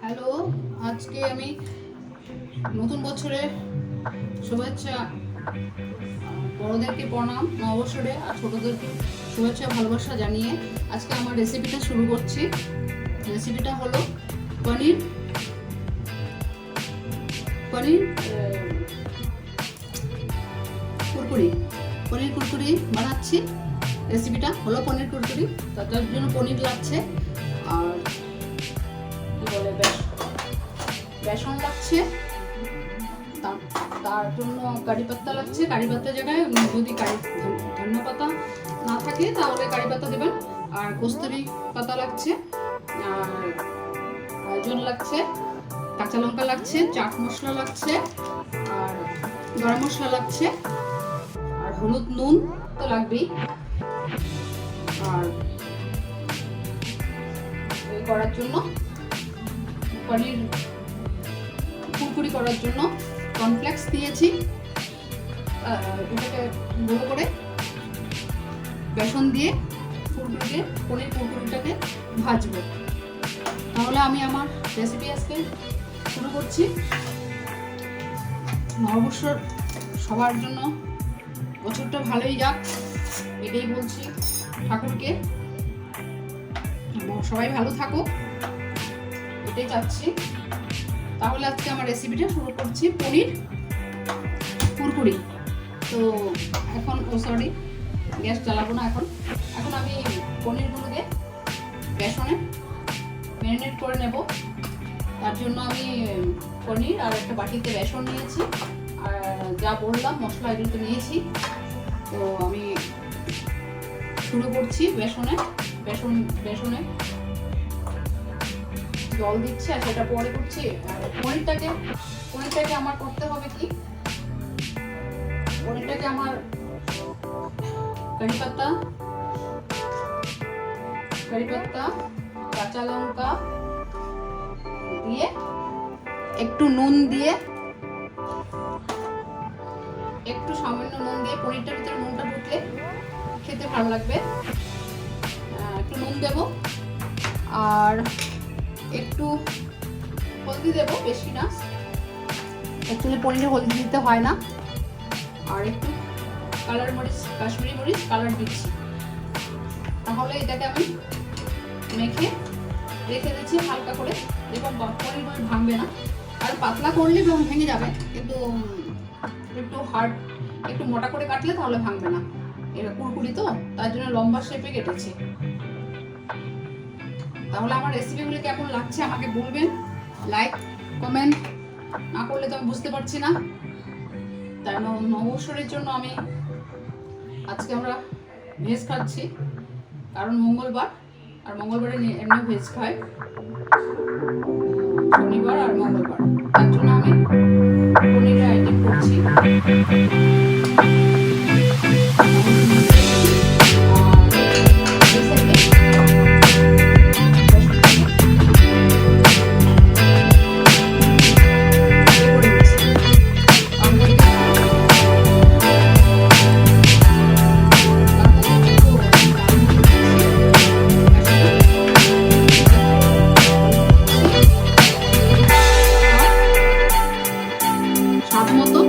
Hello, আজকে আমি নতুন বছরের শুভেচ্ছা, বড়দেরকে প্রণাম নববর্ষরে, আর ছোটদেরকে শুভেচ্ছা ভালোবাসা জানিয়ে আজকে আমার রেসিপিটা শুরু করছি। রেসিপিটা হলো পনির পনির কুরকুরি। পনির কুরকুরি বানাচ্ছি। রেসিপিটা হলো পনির কুরকুরি। তার জন্য পনির লাগছে, আর কি বলে বেসন লাগছে, তার জন্য কারি পাতা লাগছে। কারি পাতার জায়গায় যদি ধনিয়া পাতা না থাকে তাহলে কারি পাতা দেবেন। আর কস্তুরি পাতা লাগছে, আর লবণ লাগছে, কাঁচা লঙ্কা লাগছে, চাট মশলা লাগছে, আর গরম মশলা লাগছে, আর হলুদ নুন তো লাগবেই। আর করার জন্য পনির কুরকুরি করার জন্য কর্নফ্লেক্স দিয়েছি। এটাকে গুঁড়ো করে বেসন দিয়ে পনির কুরকুরিটাকে ভাজবো। তাহলে আমি আমার রেসিপি আজকে শুরু করছি। নববর্ষর সবার জন্য বছরটা ভালোই যাক, এটাই বলছি ঠাকুরকে। সবাই ভালো থাকুক, এটাই চাচ্ছি। তাহলে আজকে আমার রেসিপিটা শুরু করছি, পনির কুরকুরি। তো এখন গ্যাস জ্বালাবো না। এখন আমি পনিরগুলোকে বেসনে ম্যারিনেট করে নেব। তার জন্য আমি পনির আর একটা বাটিতে বেসন নিয়েছি, আর যা বললাম মশলা এগুলো তো নিয়েছি। তো আমি শুরু করছি বেসনে জল দিচ্ছি, আর সেটা পরে করছি। পনিরটাকে আমার করতে হবে কি, পনিরটাকে আমার কারি পাতা, কাঁচা লঙ্কা দিয়ে একটু নুন দিয়ে, একটু সামান্য নুন দিয়ে, পনিরটার ভিতরে নুনটা ঢুকলে খেতে ভালো লাগবে। একটু নুন দেব, আর একটু হলদি দেব, বেশি না, অ্যাকচুয়ালি পনিরে হলদি দিতে হয় না। আর একটু কাশ্মীরি মরিচ কালার দিচ্ছি। তাহলে এটাকে আমি মেখে রেখে দিচ্ছি হালকা করে। দেখুন পনির ভাঙবে না, আর পাতলা করলে ভেঙে যাবে, কিন্তু একটু মোটা করে কাটলে তাহলে ভাঙবে না। এটা কুরকুরি তো, তার জন্য লম্বা শেপে কেটেছি। তাহলে আমার রেসিপিগুলো কেমন লাগছে আমাকে বলবেন, লাইক কমেন্ট না করলে তো আমি বুঝতে পারছি না। তাই নববর্ষের জন্য আজকে আমরা ভেজ খাচ্ছি, কারণ মঙ্গলবার, আর মঙ্গলবারে এমনি ভেজ খায়, শনিবার আর মঙ্গলবার। তার জন্য আমি পনিরের আইটেম করছি। স্বাদ মতো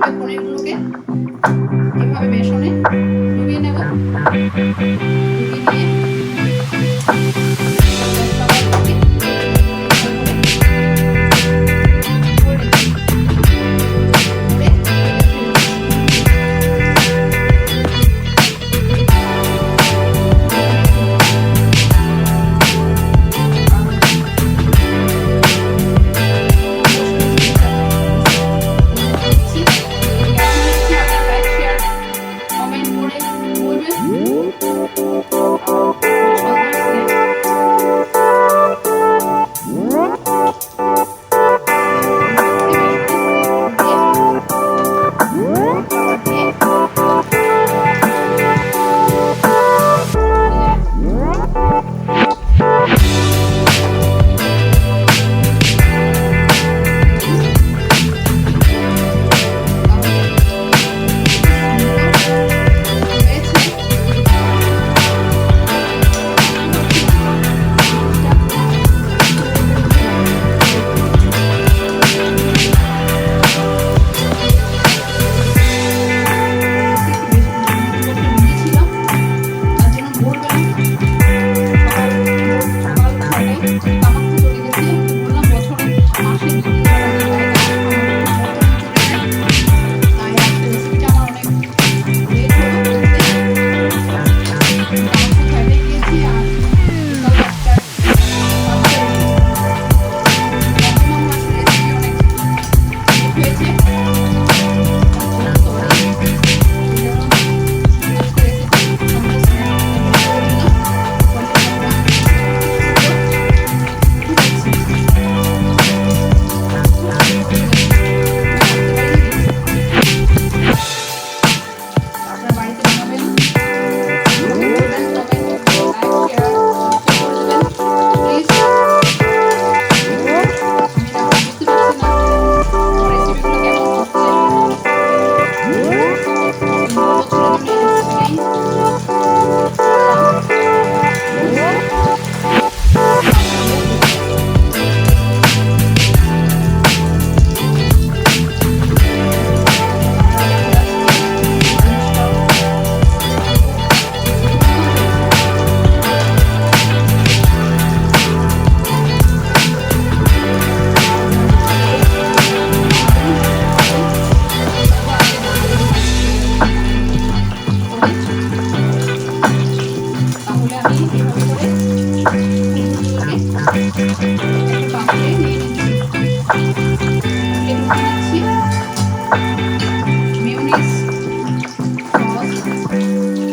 তাহলে পনিরগুলোকে এভাবে বেসনে ডুবিয়ে নেব।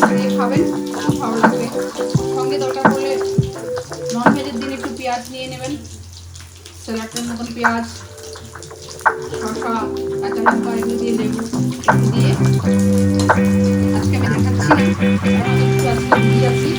ডুবিয়ে খাবেন, খুব ভালো লাগবে। সঙ্গে দরকার পড়লে ননভেজের দিন একটু পেঁয়াজ নিয়ে নেবেন, স্যালাডের মতন পেঁয়াজ, শসা, কাঁচা লঙ্কা এগুলো দিয়ে লেবু দিয়ে আজকে আমি দেখাচ্ছি। আজকে ভিডিও আছি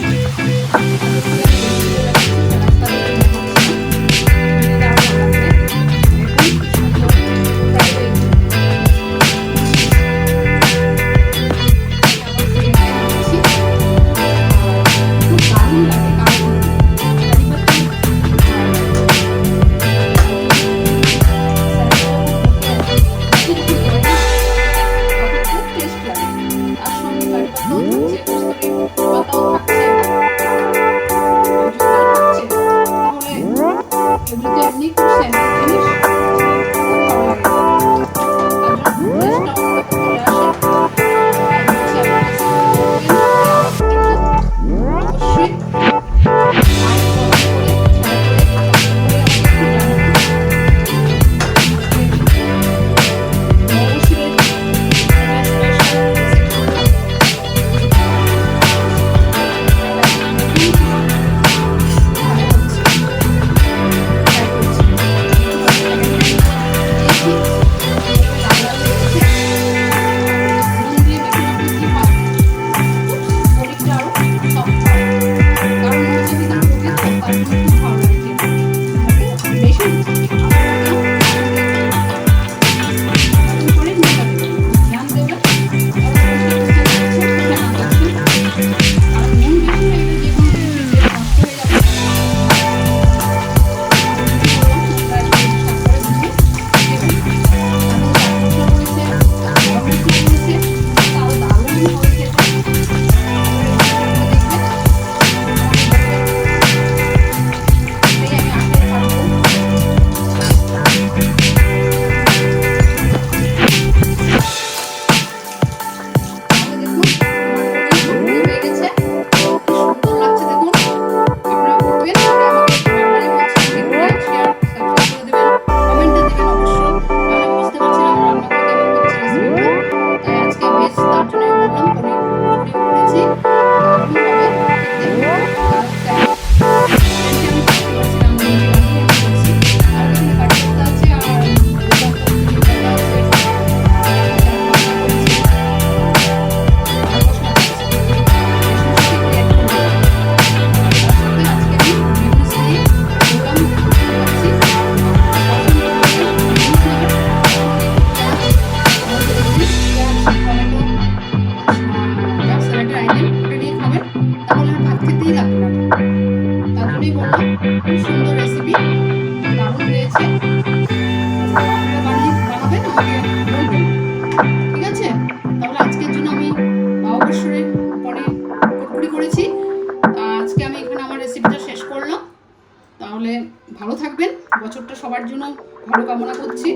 সবার জন্য ভালো কামনা করছি।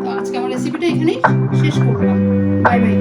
তো আজকে আমার রেসিপিটা এখানেই শেষ করলাম। Bye bye.